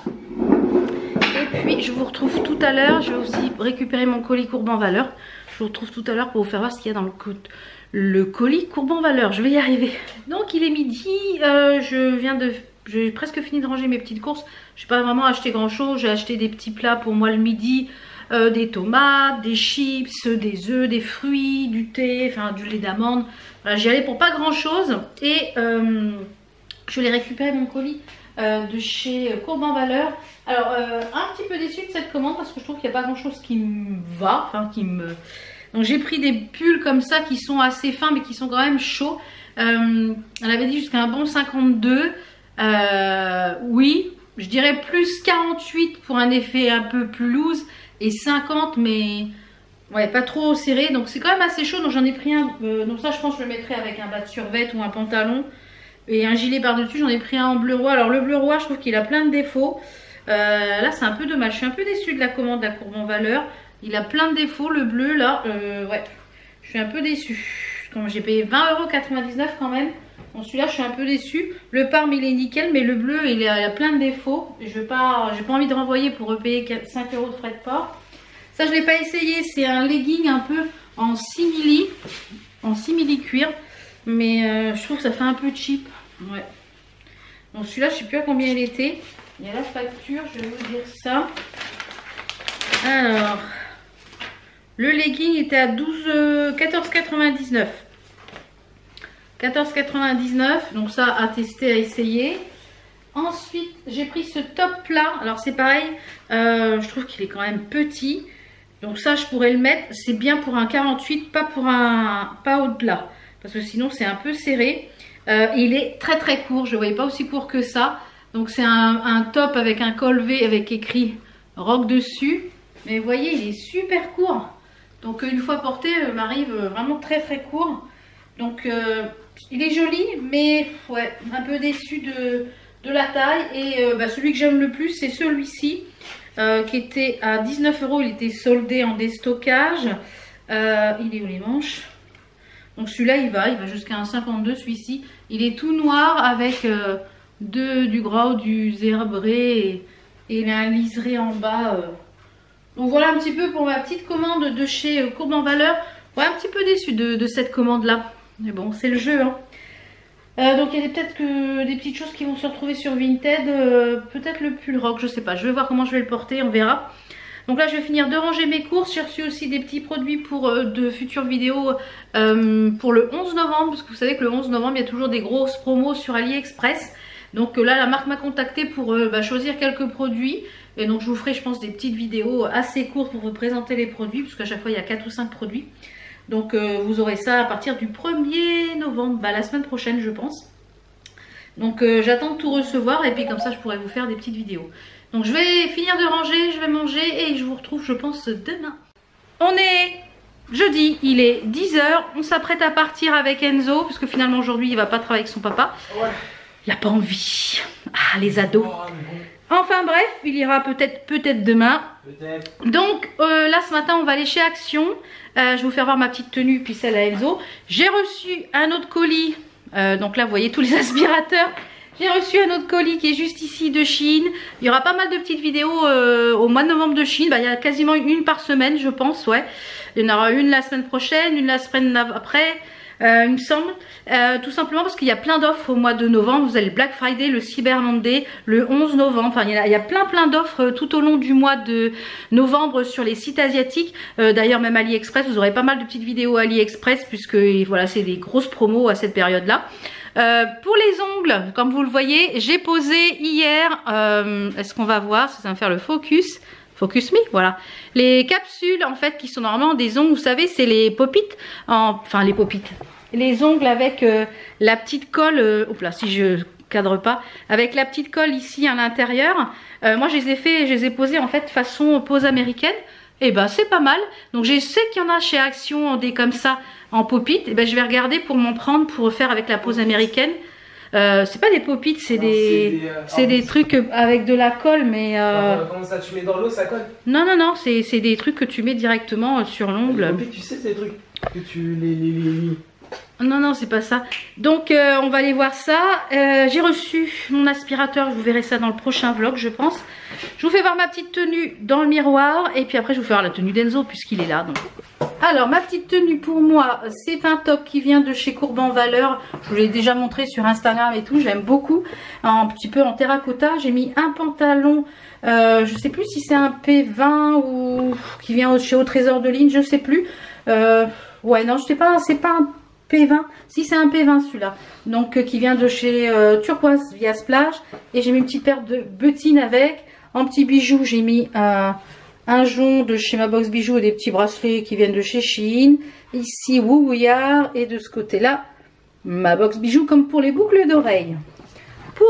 Et puis je vous retrouve tout à l'heure. Je vais aussi récupérer mon colis courbe en valeur. Je vous retrouve tout à l'heure pour vous faire voir ce qu'il y a dans le colis courbe en valeur. Je vais y arriver. Donc il est midi, j'ai presque fini de ranger mes petites courses. Je n'ai pas vraiment acheté grand chose. J'ai acheté des petits plats pour moi le midi. Des tomates, des chips, des œufs, des fruits, du thé, enfin du lait d'amande. Voilà, j'y allais pour pas grand chose. Et je vais récupérer mon colis de chez Courbe en Valeur. Alors un petit peu déçue de cette commande parce que je trouve qu'il n'y a pas grand chose qui me va. Enfin Donc j'ai pris des pulls comme ça qui sont assez fins mais qui sont quand même chauds. Elle avait dit jusqu'à un bon 52. Oui, je dirais plus 48 pour un effet un peu plus loose. Et 50 mais ouais, pas trop serré, donc c'est quand même assez chaud. Donc j'en ai pris un, donc ça je pense que je le mettrai avec un bas de survêt ou un pantalon et un gilet par dessus. J'en ai pris un en bleu roi. Alors le bleu roi je trouve qu'il a plein de défauts. Là c'est un peu dommage, je suis un peu déçue de la commande de la Courbe en Valeur. Il a plein de défauts le bleu là, ouais, je suis un peu déçue. Comme j'ai payé 20,99 € quand même. Bon, celui-là je suis un peu déçue. Le Parme il est nickel, mais le bleu il a plein de défauts. J'ai pas envie de renvoyer pour repayer 5 € de frais de port. Ça je l'ai pas essayé, c'est un legging un peu en simili cuir, mais je trouve que ça fait un peu cheap. Ouais. Donc celui-là je sais plus à combien il était. Il y a la facture, je vais vous dire ça. Alors le legging était à 14,99 €. 14,99 €, donc ça à tester, à essayer. Ensuite j'ai pris ce top là. Alors c'est pareil, je trouve qu'il est quand même petit, donc ça je pourrais le mettre. C'est bien pour un 48, pas au-delà, parce que sinon c'est un peu serré. Il est très très court, je ne voyais pas aussi court que ça. Donc c'est un top avec un col V avec écrit rock dessus, mais vous voyez il est super court. Donc une fois porté m'arrive vraiment très très court. Donc il est joli, mais ouais, un peu déçu de la taille. Et celui que j'aime le plus, c'est celui-ci, qui était à 19 €. Il était soldé en déstockage. Il est où les manches? Donc celui-là, il va jusqu'à un 52, celui-ci. Il est tout noir avec du gras, du zébré et il a un liseré en bas. Donc voilà un petit peu pour ma petite commande de chez Courbe en Valeur. Ouais, un petit peu déçu de cette commande-là. Mais bon, c'est le jeu, hein. Donc il y a peut-être que des petites choses qui vont se retrouver sur Vinted. Peut-être le pull rock, je sais pas. Je vais voir comment je vais le porter, on verra. Donc là je vais finir de ranger mes courses. J'ai reçu aussi des petits produits pour de futures vidéos pour le 11 novembre. Parce que vous savez que le 11 novembre il y a toujours des grosses promos sur AliExpress. Donc là la marque m'a contacté pour choisir quelques produits. Et donc je vous ferai je pense des petites vidéos assez courtes pour vous présenter les produits. Parce qu'à chaque fois il y a 4 ou 5 produits. Donc vous aurez ça à partir du 1er novembre, la semaine prochaine je pense. Donc j'attends de tout recevoir et puis comme ça je pourrai vous faire des petites vidéos. Donc je vais finir de ranger, je vais manger et je vous retrouve je pense demain. On est jeudi, il est 10 h, on s'apprête à partir avec Enzo parce que finalement aujourd'hui il va pas travailler avec son papa. Ouais. Il n'a pas envie. Ah les ados. Enfin bref, il ira peut-être demain. Donc là ce matin on va aller chez Action. Je vais vous faire voir ma petite tenue puis celle à Enzo. J'ai reçu un autre colis. Donc là vous voyez tous les aspirateurs. J'ai reçu un autre colis qui est juste ici de Shein. Il y aura pas mal de petites vidéos au mois de novembre de Shein. Il y a quasiment une par semaine je pense. Ouais. Il y en aura une la semaine prochaine, une la semaine après. Il me semble, tout simplement parce qu'il y a plein d'offres au mois de novembre. Vous avez le Black Friday, le Cyber Monday, le 11 novembre. Enfin, il y a plein d'offres tout au long du mois de novembre sur les sites asiatiques. D'ailleurs, même AliExpress, vous aurez pas mal de petites vidéos AliExpress puisque voilà, c'est des grosses promos à cette période-là. Pour les ongles, comme vous le voyez, j'ai posé hier, est-ce qu'on va voir, ça va me faire le focus me, voilà. Les capsules, en fait, qui sont normalement des ongles, vous savez, c'est les pop-it, enfin les pop-it, les ongles avec la petite colle, hop là, si je cadre pas, avec la petite colle ici à l'intérieur. Moi, je les ai posés en fait façon pose américaine. Et ben c'est pas mal. Donc je sais qu'il y en a chez Action des comme ça en pop-it. Et ben je vais regarder pour m'en prendre pour faire avec la pose américaine. C'est pas des pop-it, c'est des trucs avec de la colle, mais comment ça, tu mets dans l'eau, ça colle? Non, c'est des trucs que tu mets directement sur l'ongle. Tu sais, c'est des trucs que tu Non, c'est pas ça. Donc on va aller voir ça. J'ai reçu mon aspirateur, vous verrez ça dans le prochain vlog, je pense. Je vous fais voir ma petite tenue dans le miroir et puis après je vous fais voir la tenue d'Enzo puisqu'il est là. Donc. Alors ma petite tenue pour moi, c'est un top qui vient de chez Courban Valeur. Je vous l'ai déjà montré sur Instagram et tout, j'aime beaucoup. Un petit peu en terracotta. J'ai mis un pantalon, je sais plus si c'est un P20 ou qui vient chez Au Trésor de Ligne, je sais plus. Ouais, non, c'est pas un P20, si c'est un P20 celui-là, donc qui vient de chez Turquoise via Splash. Et j'ai mis une petite paire de bottines avec. En petits bijoux, j'ai mis un jonc de chez ma box bijoux et des petits bracelets qui viennent de chez Shein. Ici, Wouyard. Et de ce côté-là, ma box bijoux comme pour les boucles d'oreilles. Pour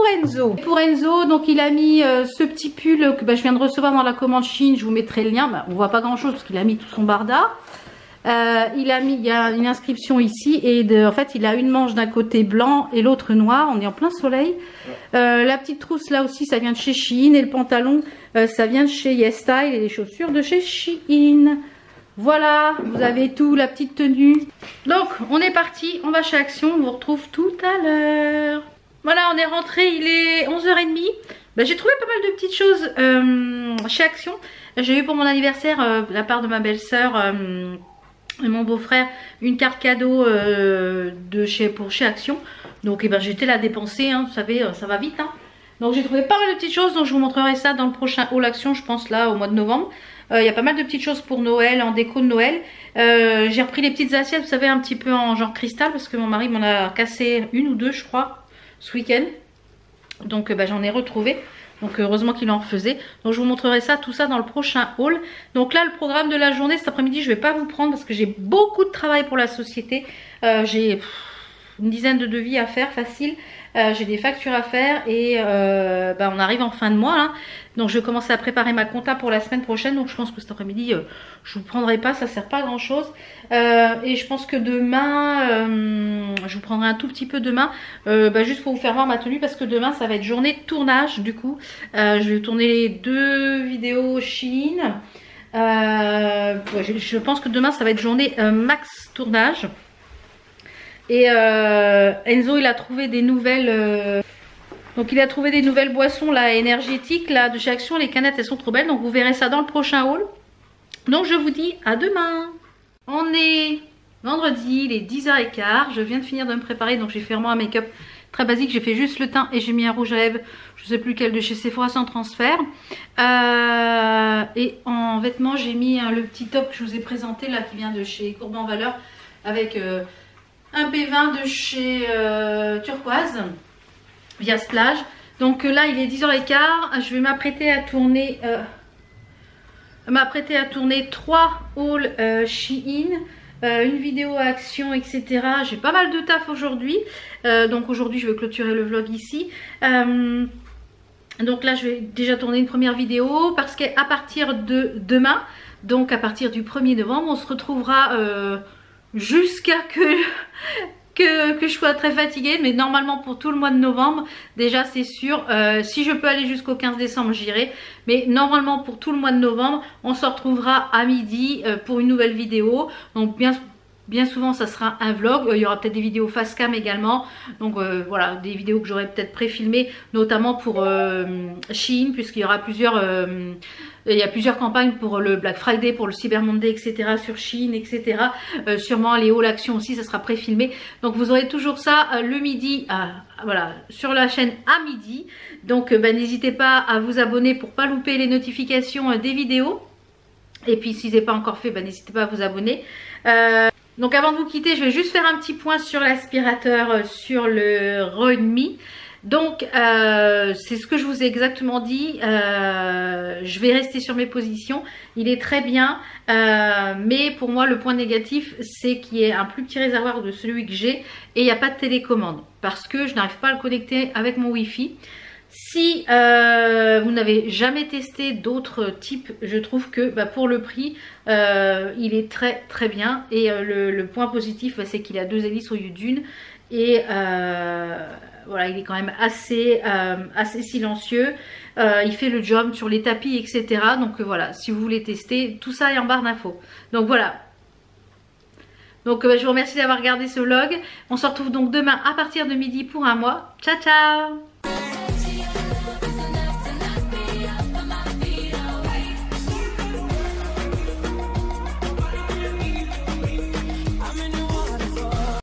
Enzo, donc il a mis ce petit pull que je viens de recevoir dans la commande Shein. Je vous mettrai le lien. On voit pas grand-chose parce qu'il a mis tout son barda. Il y a une inscription ici et en fait il a une manche d'un côté blanc et l'autre noir. On est en plein soleil. La petite trousse là aussi ça vient de chez Shein et le pantalon ça vient de chez YesStyle et les chaussures de chez Shein. Voilà, vous avez tout, la petite tenue. Donc on est parti, on va chez Action, on vous retrouve tout à l'heure. Voilà, on est rentré, il est 11h30. J'ai trouvé pas mal de petites choses chez Action. J'ai eu pour mon anniversaire de la part de ma belle-sœur et mon beau-frère une carte cadeau pour chez Action. Donc j'ai été la dépenser, hein, vous savez, ça va vite. Hein. Donc j'ai trouvé pas mal de petites choses, donc je vous montrerai ça dans le prochain haul Action, je pense là au mois de novembre. Il y a pas mal de petites choses pour Noël, en déco de Noël. J'ai repris les petites assiettes, vous savez, un petit peu en genre cristal, parce que mon mari m'en a cassé une ou deux, je crois, ce week-end. Donc j'en ai retrouvé. Donc heureusement qu'il en refaisait. Donc je vous montrerai ça, tout ça dans le prochain haul. Donc là le programme de la journée cet après-midi je vais pas vous prendre parce que j'ai beaucoup de travail pour la société. J'ai une dizaine de devis à faire facile. J'ai des factures à faire et on arrive en fin de mois là. Donc je vais commencer à préparer ma compta pour la semaine prochaine. Donc je pense que cet après-midi je vous prendrai pas, ça sert pas à grand chose. Et je pense que demain je vous prendrai un tout petit peu demain juste pour vous faire voir ma tenue parce que demain ça va être journée de tournage du coup. Je vais tourner 2 vidéos Shein. Je pense que demain ça va être journée max tournage. Et Enzo il a trouvé des nouvelles donc il a trouvé des nouvelles boissons là énergétiques là de chez Action. Les canettes elles sont trop belles, donc vous verrez ça dans le prochain haul. Donc je vous dis à demain. On est vendredi, il est 10h15. Je viens de finir de me préparer, donc j'ai fait vraiment un make-up très basique. J'ai fait juste le teint et j'ai mis un rouge à lèvres, je sais plus quel, de chez Sephora sans transfert. Et en vêtements j'ai mis le petit top que je vous ai présenté là qui vient de chez Courban Valeur avec un P20 de chez Turquoise via Splash. Donc là il est 10h15. Je vais m'apprêter à tourner 3 hauls Shein, une vidéo Action, etc. J'ai pas mal de taf aujourd'hui. Donc aujourd'hui je vais clôturer le vlog ici. Donc là je vais déjà tourner une première vidéo parce qu'à partir de demain, donc à partir du 1er novembre, on se retrouvera jusqu'à que je sois très fatiguée, mais normalement pour tout le mois de novembre, déjà c'est sûr, si je peux aller jusqu'au 15 décembre j'irai, mais normalement pour tout le mois de novembre on se retrouvera à midi pour une nouvelle vidéo. Donc bien souvent ça sera un vlog, il y aura peut-être des vidéos face cam également, donc voilà, des vidéos que j'aurais peut-être pré-filmées notamment pour Shein, puisqu'il y aura plusieurs il y a plusieurs campagnes pour le Black Friday, pour le Cyber Monday, etc. sur Shein, etc. Sûrement les hauls Action aussi, ça sera pré-filmé. Donc vous aurez toujours ça le midi, voilà, sur la chaîne à midi. Donc n'hésitez pas à vous abonner pour pas louper les notifications des vidéos. Et puis si ce n'est pas encore fait, n'hésitez pas à vous abonner. Donc avant de vous quitter, je vais juste faire un petit point sur l'aspirateur, sur le Roidme. Donc c'est ce que je vous ai exactement dit, je vais rester sur mes positions, il est très bien, mais pour moi le point négatif c'est qu'il y ait un plus petit réservoir de celui que j'ai et il n'y a pas de télécommande parce que je n'arrive pas à le connecter avec mon Wi-Fi. Si vous n'avez jamais testé d'autres types, je trouve que pour le prix, il est très très bien. Et le point positif, c'est qu'il a 2 hélices au lieu d'une. Et voilà, il est quand même assez silencieux. Il fait le job sur les tapis, etc. Donc voilà, si vous voulez tester, tout ça est en barre d'infos. Donc voilà. Donc je vous remercie d'avoir regardé ce vlog. On se retrouve donc demain à partir de midi pour un mois. Ciao ciao!